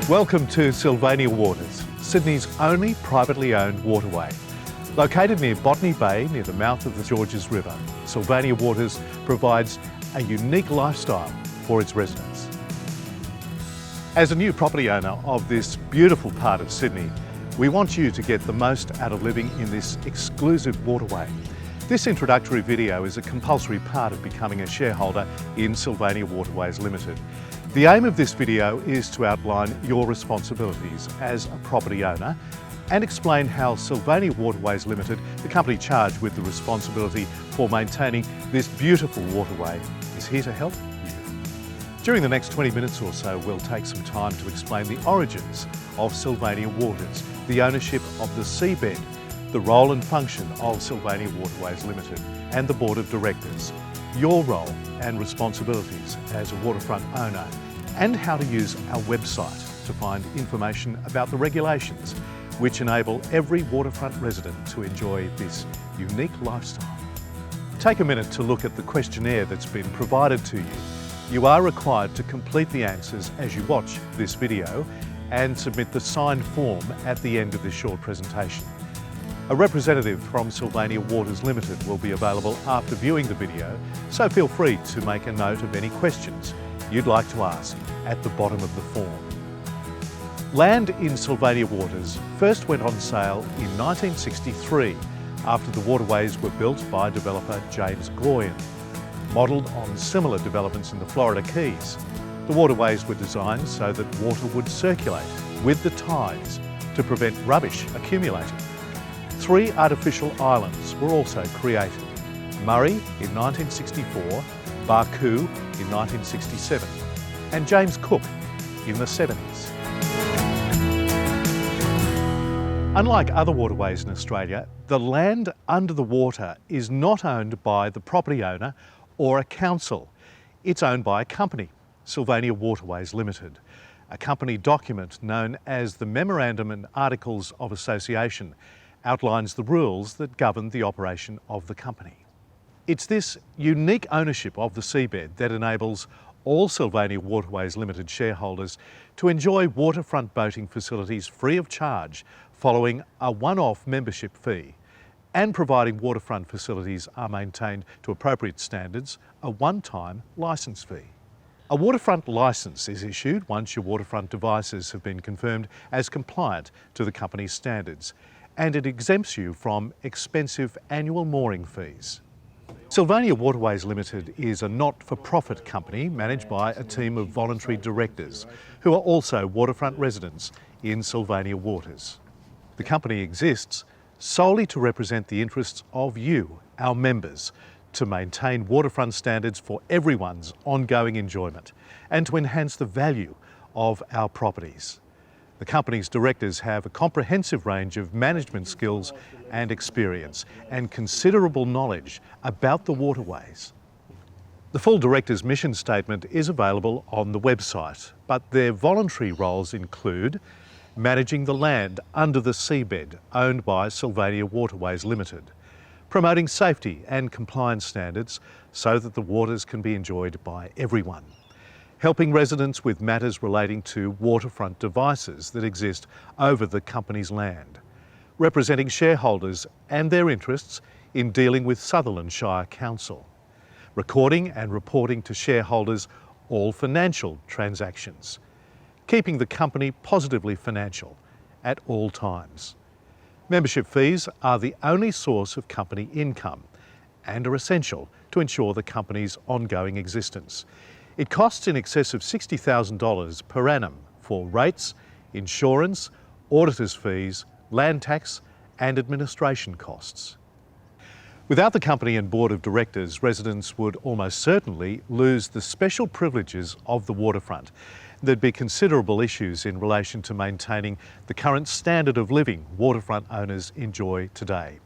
Welcome to Sylvania Waters, Sydney's only privately owned waterway. Located near Botany Bay, near the mouth of the Georges River, Sylvania Waters provides a unique lifestyle for its residents. As a new property owner of this beautiful part of Sydney, we want you to get the most out of living in this exclusive waterway. This introductory video is a compulsory part of becoming a shareholder in Sylvania Waterways Limited. The aim of this video is to outline your responsibilities as a property owner and explain how Sylvania Waterways Limited, the company charged with the responsibility for maintaining this beautiful waterway, is here to help you. During the next 20 minutes or so, we'll take some time to explain the origins of Sylvania Waters, the ownership of the seabed, the role and function of Sylvania Waterways Limited and the Board of Directors, your role and responsibilities as a waterfront owner, and how to use our website to find information about the regulations which enable every waterfront resident to enjoy this unique lifestyle. Take a minute to look at the questionnaire that's been provided to you. You are required to complete the answers as you watch this video and submit the signed form at the end of this short presentation. A representative from Sylvania Waters Limited will be available after viewing the video, so feel free to make a note of any questions you'd like to ask at the bottom of the form. Land in Sylvania Waters first went on sale in 1963 after the waterways were built by developer James Goyen. Modelled on similar developments in the Florida Keys, the waterways were designed so that water would circulate with the tides to prevent rubbish accumulating. 3 artificial islands were also created: Murray in 1964, Barcoo in 1967, and James Cook in the 70s. Unlike other waterways in Australia, the land under the water is not owned by the property owner or a council. It's owned by a company, Sylvania Waterways Limited. A company document known as the Memorandum and Articles of Association outlines the rules that govern the operation of the company. It's this unique ownership of the seabed that enables all Sylvania Waterways Limited shareholders to enjoy waterfront boating facilities free of charge following a one-off membership fee, and providing waterfront facilities are maintained to appropriate standards, a one-time licence fee. A waterfront licence is issued once your waterfront devices have been confirmed as compliant to the company's standards, and it exempts you from expensive annual mooring fees. Sylvania Waterways Limited is a not-for-profit company managed by a team of voluntary directors who are also waterfront residents in Sylvania Waters. The company exists solely to represent the interests of you, our members, to maintain waterfront standards for everyone's ongoing enjoyment and to enhance the value of our properties. The company's directors have a comprehensive range of management skills and experience and considerable knowledge about the waterways. The full director's mission statement is available on the website, but their voluntary roles include managing the land under the seabed owned by Sylvania Waterways Limited, promoting safety and compliance standards so that the waters can be enjoyed by everyone, helping residents with matters relating to waterfront devices that exist over the company's land, representing shareholders and their interests in dealing with Sutherland Shire Council, recording and reporting to shareholders all financial transactions, keeping the company positively financial at all times. Membership fees are the only source of company income and are essential to ensure the company's ongoing existence. It costs in excess of $60,000 per annum for rates, insurance, auditors' fees, land tax and administration costs. Without the company and board of directors, residents would almost certainly lose the special privileges of the waterfront. There'd be considerable issues in relation to maintaining the current standard of living waterfront owners enjoy today.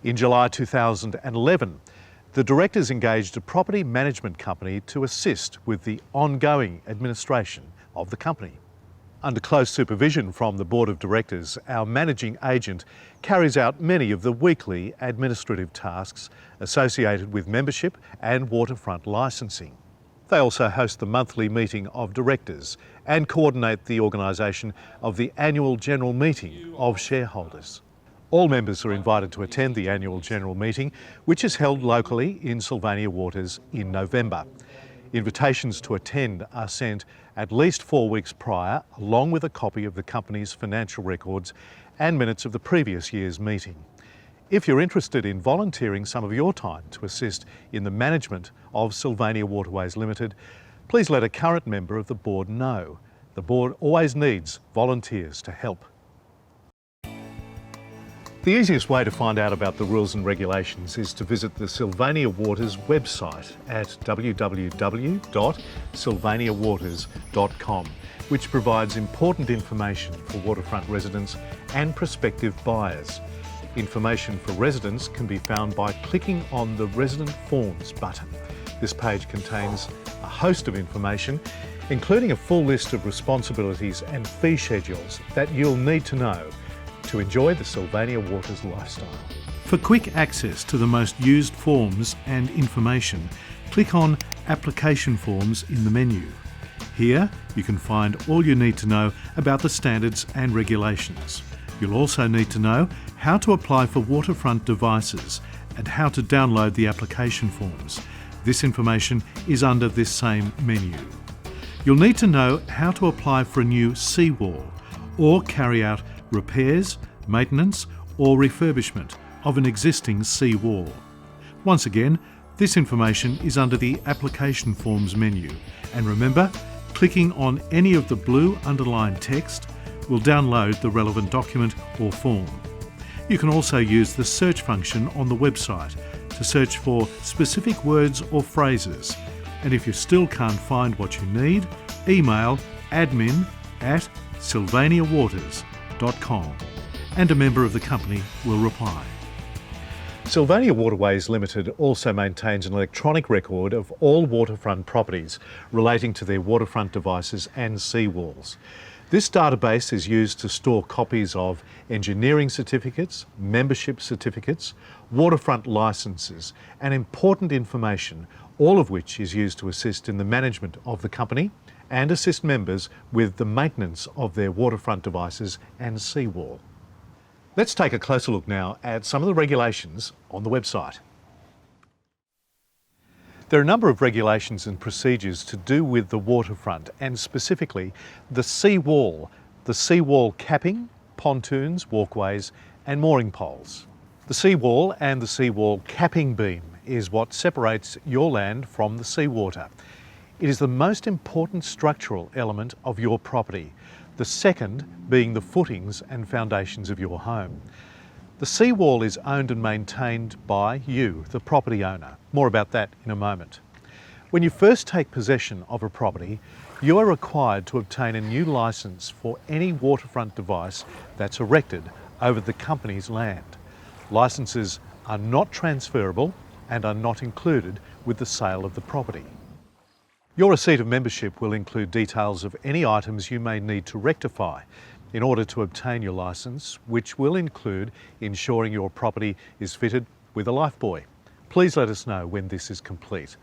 In July 2011, the directors engaged a property management company to assist with the ongoing administration of the company. Under close supervision from the Board of Directors, our managing agent carries out many of the weekly administrative tasks associated with membership and waterfront licensing. They also host the monthly meeting of directors and coordinate the organisation of the annual general meeting of shareholders. All members are invited to attend the annual general meeting, which is held locally in Sylvania Waters in November. Invitations to attend are sent at least 4 weeks prior, along with a copy of the company's financial records and minutes of the previous year's meeting. If you're interested in volunteering some of your time to assist in the management of Sylvania Waterways Limited, please let a current member of the board know. The board always needs volunteers to help. The easiest way to find out about the rules and regulations is to visit the Sylvania Waters website at www.sylvaniawaters.com, which provides important information for waterfront residents and prospective buyers. Information for residents can be found by clicking on the Resident Forms button. This page contains a host of information, including a full list of responsibilities and fee schedules that you'll need to know to enjoy the Sylvania Waters lifestyle. For quick access to the most used forms and information, click on Application Forms in the menu. Here you can find all you need to know about the standards and regulations. You'll also need to know how to apply for waterfront devices and how to download the application forms. This information is under this same menu. You'll need to know how to apply for a new seawall or carry out repairs, maintenance or refurbishment of an existing seawall. Once again, this information is under the application forms menu, and remember, clicking on any of the blue underlined text will download the relevant document or form. You can also use the search function on the website to search for specific words or phrases. And if you still can't find what you need, email admin@sylvaniawaters.com and a member of the company will reply. Sylvania Waterways Limited also maintains an electronic record of all waterfront properties relating to their waterfront devices and seawalls. This database is used to store copies of engineering certificates, membership certificates, waterfront licences and important information, all of which is used to assist in the management of the company and assist members with the maintenance of their waterfront devices and seawall. Let's take a closer look now at some of the regulations on the website. There are a number of regulations and procedures to do with the waterfront and specifically the seawall capping, pontoons, walkways and mooring poles. The seawall and the seawall capping beam is what separates your land from the seawater. It is the most important structural element of your property, the second being the footings and foundations of your home. The seawall is owned and maintained by you, the property owner. More about that in a moment. When you first take possession of a property, you are required to obtain a new licence for any waterfront device that's erected over the company's land. Licences are not transferable and are not included with the sale of the property. Your receipt of membership will include details of any items you may need to rectify in order to obtain your licence, which will include ensuring your property is fitted with a lifebuoy. Please let us know when this is complete.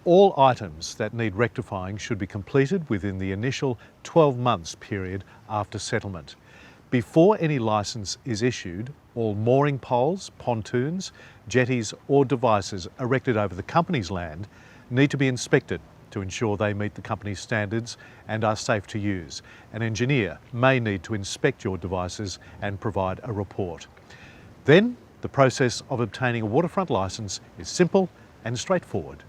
All items that need rectifying should be completed within the initial 12 months period after settlement. Before any licence is issued, all mooring poles, pontoons, jetties or devices erected over the company's land need to be inspected to ensure they meet the company's standards and are safe to use. An engineer may need to inspect your devices and provide a report. Then, the process of obtaining a waterfront licence is simple and straightforward.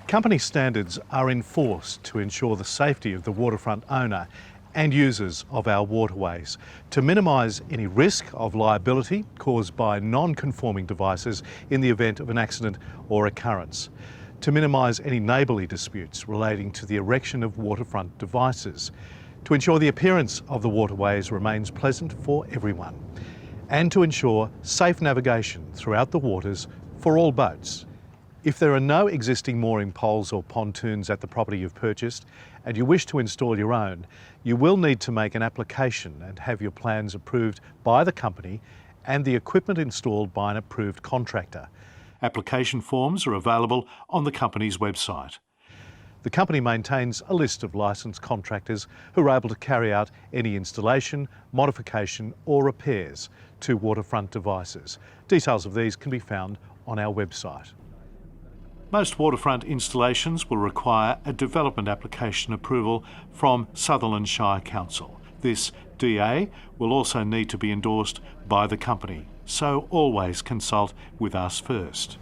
Company standards are enforced to ensure the safety of the waterfront owner and users of our waterways to minimise any risk of liability caused by non-conforming devices in the event of an accident or occurrence, to minimise any neighbourly disputes relating to the erection of waterfront devices, to ensure the appearance of the waterways remains pleasant for everyone, and to ensure safe navigation throughout the waters for all boats. If there are no existing mooring poles or pontoons at the property you've purchased and you wish to install your own, you will need to make an application and have your plans approved by the company and the equipment installed by an approved contractor. Application forms are available on the company's website. The company maintains a list of licensed contractors who are able to carry out any installation, modification or repairs to waterfront devices. Details of these can be found on our website. Most waterfront installations will require a development application approval from Sutherland Shire Council. This DA will also need to be endorsed by the company, so always consult with us first.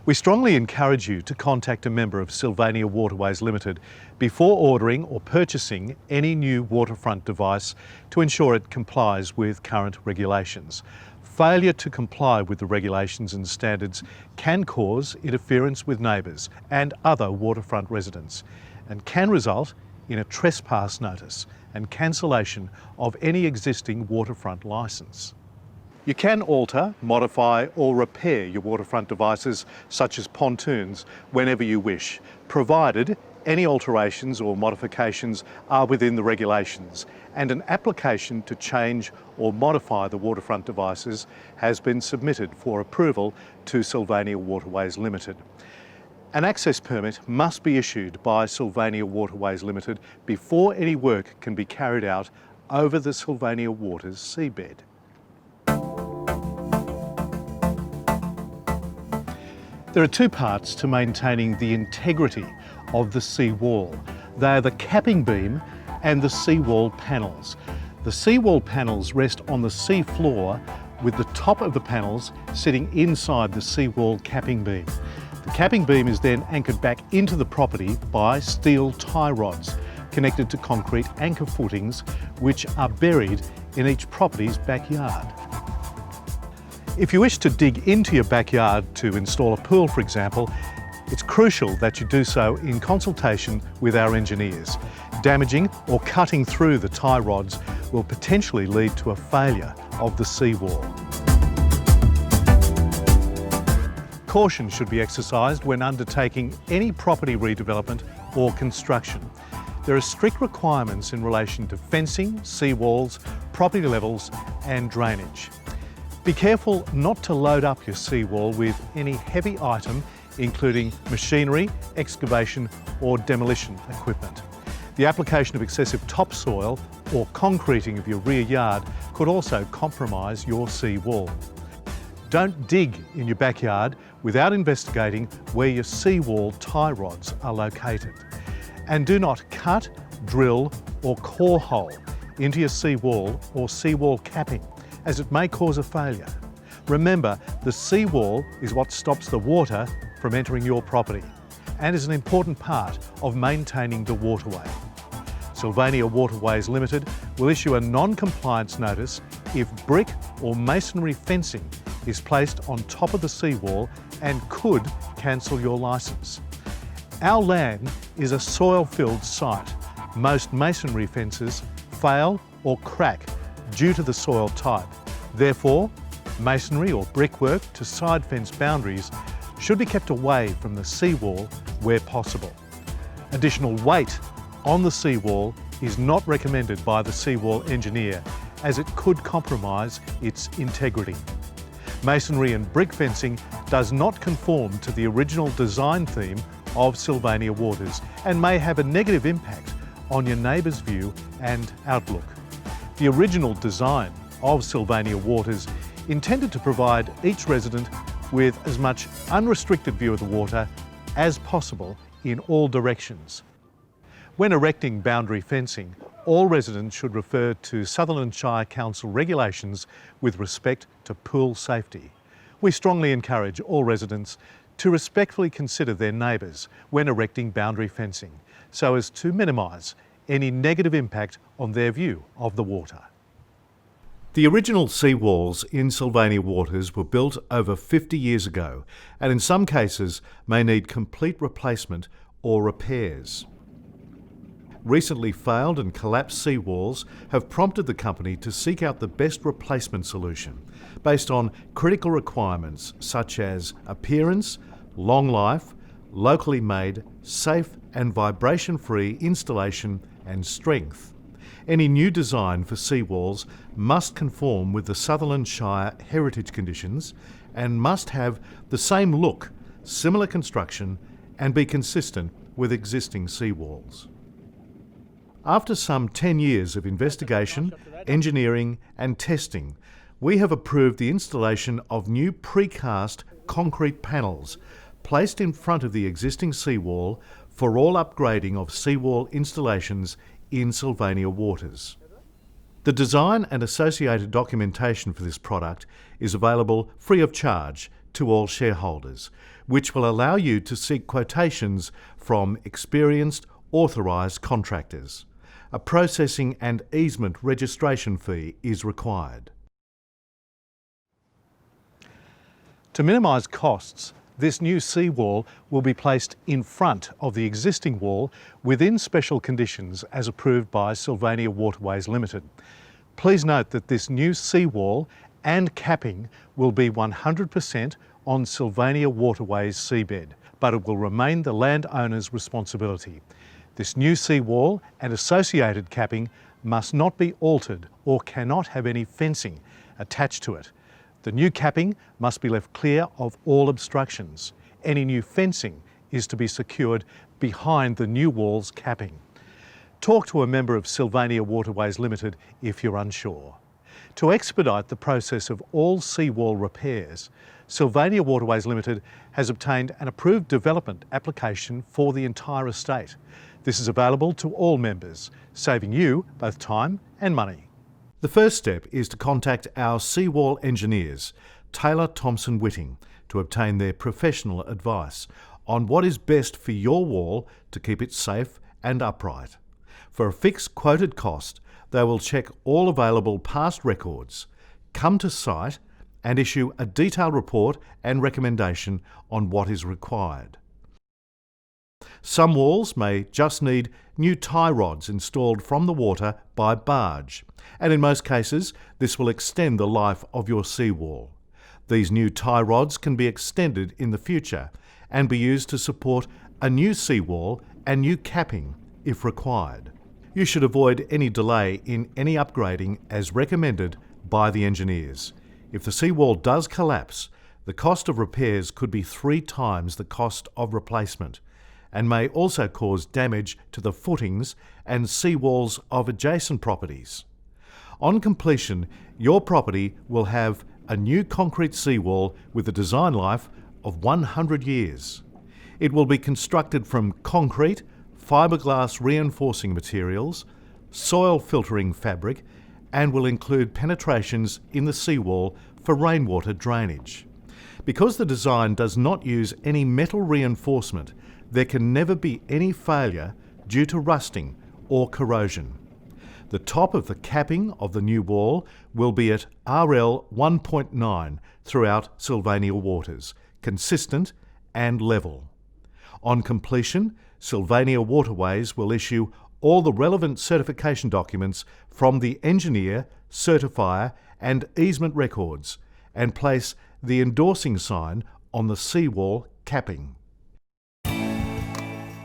We strongly encourage you to contact a member of Sylvania Waterways Limited before ordering or purchasing any new waterfront device to ensure it complies with current regulations. Failure to comply with the regulations and standards can cause interference with neighbours and other waterfront residents and can result in a trespass notice and cancellation of any existing waterfront licence. You can alter, modify or repair your waterfront devices such as pontoons whenever you wish, provided any alterations or modifications are within the regulations and an application to change or modify the waterfront devices has been submitted for approval to Sylvania Waterways Limited. An access permit must be issued by Sylvania Waterways Limited before any work can be carried out over the Sylvania Waters seabed. There are two parts to maintaining the integrity of the seawall. They are the capping beam and the seawall panels. The seawall panels rest on the sea floor with the top of the panels sitting inside the seawall capping beam. The capping beam is then anchored back into the property by steel tie rods connected to concrete anchor footings which are buried in each property's backyard. If you wish to dig into your backyard to install a pool, for example, it's crucial that you do so in consultation with our engineers. Damaging or cutting through the tie rods will potentially lead to a failure of the seawall. Caution should be exercised when undertaking any property redevelopment or construction. There are strict requirements in relation to fencing, seawalls, property levels and drainage. Be careful not to load up your seawall with any heavy item, including machinery, excavation or demolition equipment. The application of excessive topsoil or concreting of your rear yard could also compromise your seawall. Don't dig in your backyard without investigating where your seawall tie rods are located. And do not cut, drill or core hole into your seawall or seawall capping, as it may cause a failure. Remember, the seawall is what stops the water from entering your property and is an important part of maintaining the waterway. Sylvania Waterways Limited will issue a non-compliance notice if brick or masonry fencing is placed on top of the seawall and could cancel your licence. Our land is a soil-filled site. Most masonry fences fail or crack due to the soil type. Therefore, masonry or brickwork to side fence boundaries should be kept away from the seawall where possible. Additional weight on the seawall is not recommended by the seawall engineer as it could compromise its integrity. Masonry and brick fencing does not conform to the original design theme of Sylvania Waters and may have a negative impact on your neighbour's view and outlook. The original design of Sylvania Waters intended to provide each resident with as much unrestricted view of the water as possible in all directions. When erecting boundary fencing, all residents should refer to Sutherland Shire Council regulations with respect to pool safety. We strongly encourage all residents to respectfully consider their neighbours when erecting boundary fencing so as to minimise any negative impact on their view of the water. The original seawalls in Sylvania Waters were built over 50 years ago and in some cases may need complete replacement or repairs. Recently failed and collapsed seawalls have prompted the company to seek out the best replacement solution based on critical requirements such as appearance, long life, locally made, safe and vibration-free installation and strength. Any new design for seawalls must conform with the Sutherland Shire heritage conditions and must have the same look, similar construction, and be consistent with existing seawalls. After some 10 years of investigation, engineering and testing, we have approved the installation of new precast concrete panels placed in front of the existing seawall for all upgrading of seawall installations in Sylvania waters. The design and associated documentation for this product is available free of charge to all shareholders, which will allow you to seek quotations from experienced, authorised contractors. A processing and easement registration fee is required. To minimise costs, this new seawall will be placed in front of the existing wall within special conditions as approved by Sylvania Waterways Limited. Please note that this new seawall and capping will be 100% on Sylvania Waterways seabed, but it will remain the landowner's responsibility. This new seawall and associated capping must not be altered or cannot have any fencing attached to it. The new capping must be left clear of all obstructions. Any new fencing is to be secured behind the new wall's capping. Talk to a member of Sylvania Waterways Limited if you're unsure. To expedite the process of all seawall repairs, Sylvania Waterways Limited has obtained an approved development application for the entire estate. This is available to all members, saving you both time and money. The first step is to contact our seawall engineers, Taylor Thompson Whitting, to obtain their professional advice on what is best for your wall to keep it safe and upright. For a fixed quoted cost, they will check all available past records, come to site and issue a detailed report and recommendation on what is required. Some walls may just need new tie rods installed from the water by barge, and in most cases this will extend the life of your seawall. These new tie rods can be extended in the future and be used to support a new seawall and new capping if required. You should avoid any delay in any upgrading as recommended by the engineers. If the seawall does collapse, the cost of repairs could be 3 times the cost of replacement, and may also cause damage to the footings and seawalls of adjacent properties. On completion, your property will have a new concrete seawall with a design life of 100 years. It will be constructed from concrete, fiberglass reinforcing materials, soil filtering fabric, and will include penetrations in the seawall for rainwater drainage. Because the design does not use any metal reinforcement, there can never be any failure due to rusting or corrosion. The top of the capping of the new wall will be at RL 1.9 throughout Sylvania waters, consistent and level. On completion, Sylvania Waterways will issue all the relevant certification documents from the engineer, certifier and easement records and place the endorsing sign on the seawall capping.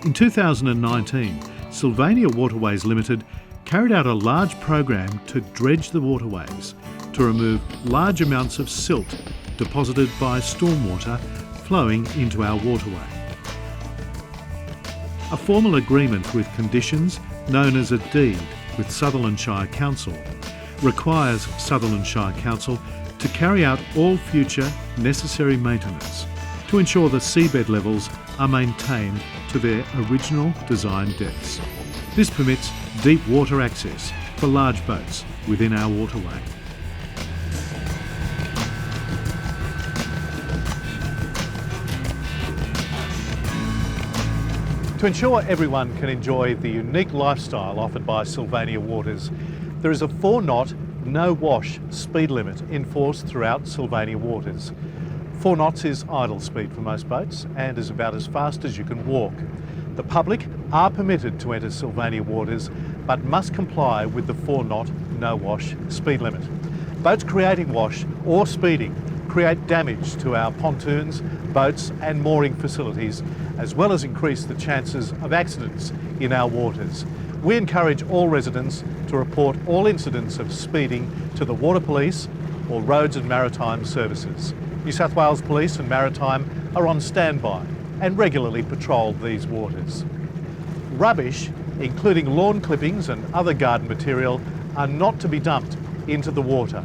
In 2019, Sylvania Waterways Limited carried out a large program to dredge the waterways to remove large amounts of silt deposited by stormwater flowing into our waterway. A formal agreement with conditions known as a deed with Sutherland Shire Council requires Sutherland Shire Council to carry out all future necessary maintenance to ensure the seabed levels are maintained to their original design depths. This permits deep water access for large boats within our waterway. To ensure everyone can enjoy the unique lifestyle offered by Sylvania Waters, there is a 4-knot, no-wash speed limit enforced throughout Sylvania Waters. 4 knots is idle speed for most boats and is about as fast as you can walk. The public are permitted to enter Sylvania Waters but must comply with the 4-knot, no-wash speed limit. Boats creating wash or speeding create damage to our pontoons, boats and mooring facilities, as well as increase the chances of accidents in our waters. We encourage all residents to report all incidents of speeding to the Water Police or Roads and Maritime Services. New South Wales Police and Maritime are on standby and regularly patrol these waters. Rubbish, including lawn clippings and other garden material, are not to be dumped into the water.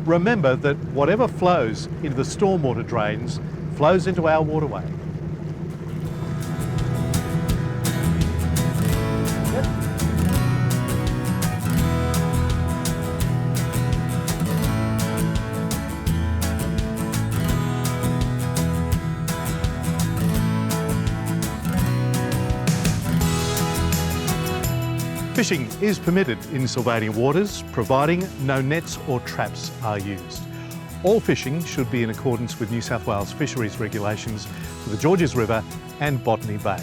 Remember that whatever flows into the stormwater drains flows into our waterway. Fishing is permitted in Sylvania waters, providing no nets or traps are used. All fishing should be in accordance with New South Wales fisheries regulations for the Georges River and Botany Bay.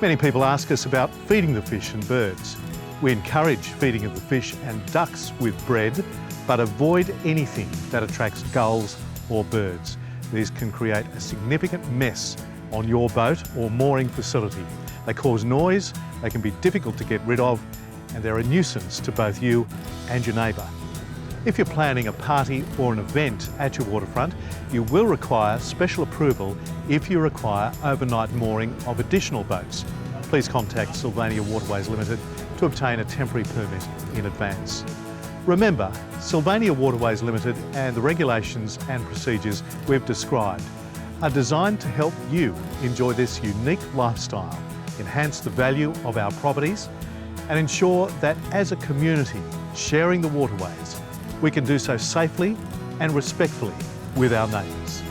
Many people ask us about feeding the fish and birds. We encourage feeding of the fish and ducks with bread, but avoid anything that attracts gulls or birds. These can create a significant mess on your boat or mooring facility. They cause noise, they can be difficult to get rid of, and they're a nuisance to both you and your neighbour. If you're planning a party or an event at your waterfront, you will require special approval if you require overnight mooring of additional boats. Please contact Sylvania Waterways Limited to obtain a temporary permit in advance. Remember, Sylvania Waterways Limited and the regulations and procedures we've described are designed to help you enjoy this unique lifestyle, enhance the value of our properties, and ensure that as a community sharing the waterways, we can do so safely and respectfully with our neighbours.